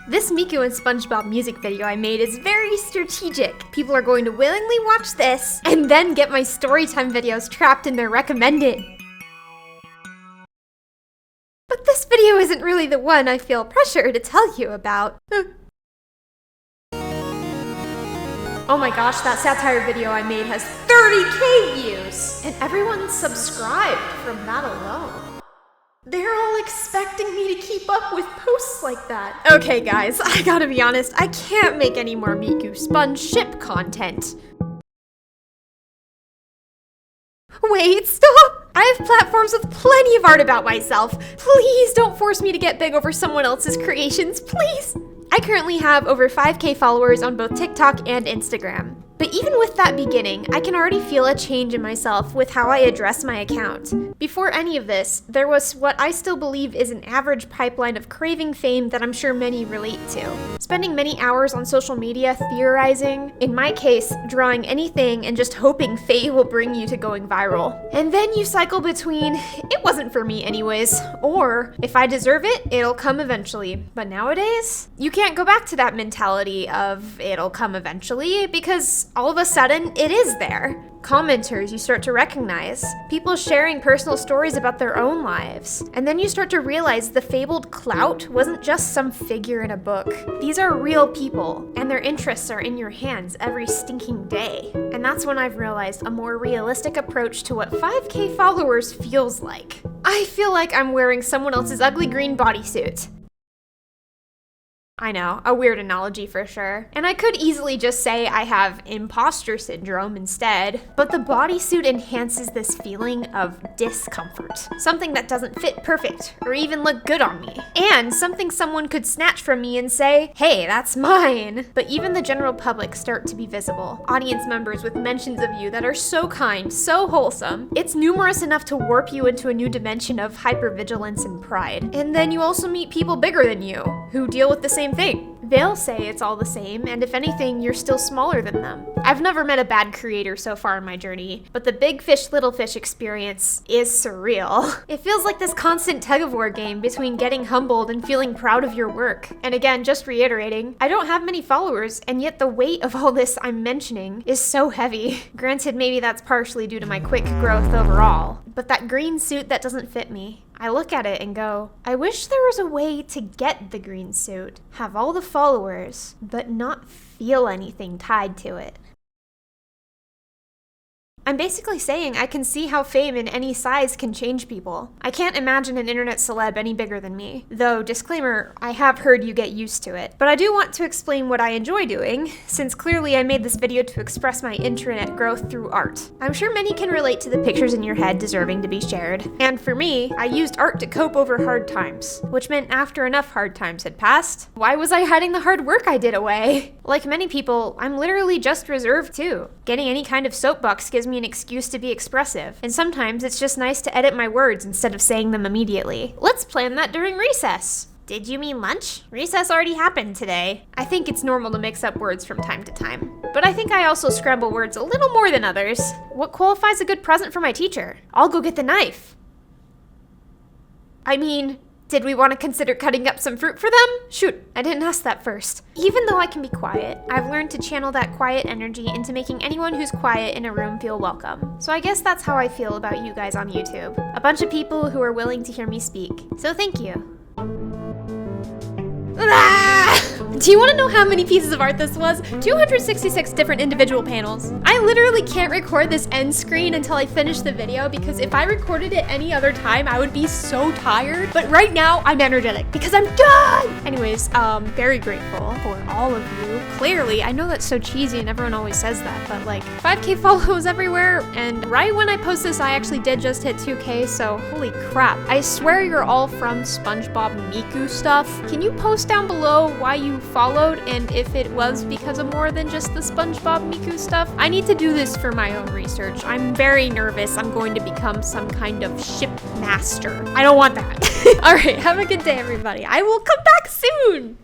This Miku and SpongeBob music video I made is very strategic. People are going to willingly watch this and then get my storytime videos trapped in their recommended. But this video isn't really the one I feel pressure to tell you about. Oh my gosh, that satire video I made has 30K views! And everyone's subscribed from that alone. They're all expecting me to keep up with posts like that. Okay guys, I gotta be honest, I can't make any more Miku Sponge ship content. Wait, stop! I have platforms with plenty of art about myself. Please don't force me to get big over someone else's creations, please! I currently have over 5K followers on both TikTok and Instagram. But even with that beginning, I can already feel a change in myself with how I address my account. Before any of this, there was what I still believe is an average pipeline of craving fame that I'm sure many relate to. Spending many hours on social media theorizing, in my case, drawing anything and just hoping fate will bring you to going viral. And then you cycle between, it wasn't for me anyways, or if I deserve it, it'll come eventually. But nowadays, you can't go back to that mentality of it'll come eventually because all of a sudden, it is there. Commenters you start to recognize, people sharing personal stories about their own lives. And then you start to realize the fabled clout wasn't just some figure in a book. These are real people, and their interests are in your hands every stinking day. And that's when I've realized a more realistic approach to what 5K followers feels like. I feel like I'm wearing someone else's ugly green bodysuit. I know, a weird analogy for sure. And I could easily just say I have imposter syndrome instead, but the bodysuit enhances this feeling of discomfort. Something that doesn't fit perfect or even look good on me. And something someone could snatch from me and say, hey, that's mine. But even the general public start to be visible. Audience members with mentions of you that are so kind, so wholesome. It's numerous enough to warp you into a new dimension of hypervigilance and pride. And then you also meet people bigger than you, who deal with the same thing. They'll say it's all the same, and if anything, you're still smaller than them. I've never met a bad creator so far in my journey, but the big fish, little fish experience is surreal. It feels like this constant tug-of-war game between getting humbled and feeling proud of your work. And again, just reiterating, I don't have many followers, and yet the weight of all this I'm mentioning is so heavy. Granted, maybe that's partially due to my quick growth overall, but that green suit that doesn't fit me, I look at it and go, I wish there was a way to get the green suit, have all the followers, but not feel anything tied to it. I'm basically saying I can see how fame in any size can change people. I can't imagine an internet celeb any bigger than me. Though, disclaimer, I have heard you get used to it. But I do want to explain what I enjoy doing, since clearly I made this video to express my internet growth through art. I'm sure many can relate to the pictures in your head deserving to be shared. And for me, I used art to cope over hard times, which meant after enough hard times had passed, why was I hiding the hard work I did away? Like many people, I'm literally just reserved too. Getting any kind of soapbox gives me an excuse to be expressive, and sometimes it's just nice to edit my words instead of saying them immediately. Let's plan that during recess. Did you mean lunch? Recess already happened today. I think it's normal to mix up words from time to time. But I think I also scramble words a little more than others. What qualifies a good present for my teacher? I'll go get the knife. I mean, did we want to consider cutting up some fruit for them? Shoot, I didn't ask that first. Even though I can be quiet, I've learned to channel that quiet energy into making anyone who's quiet in a room feel welcome. So I guess that's how I feel about you guys on YouTube. A bunch of people who are willing to hear me speak. So thank you. Do you want to know how many pieces of art this was? 266 different individual panels. I literally can't record this end screen until I finish the video because if I recorded it any other time, I would be so tired. But right now, I'm energetic because I'm done! Anyways, very grateful for all of you. Clearly, I know that's so cheesy and everyone always says that, but like 5K follows everywhere, and right when I post this, I actually did just hit 2K, so holy crap. I swear you're all from SpongeBob Miku stuff. Can you post down below why you followed and if it was because of more than just the SpongeBob Miku stuff? I need to do this for my own research. I'm very nervous I'm going to become some kind of ship master. I don't want that. Alright, have a good day everybody. I will come back soon!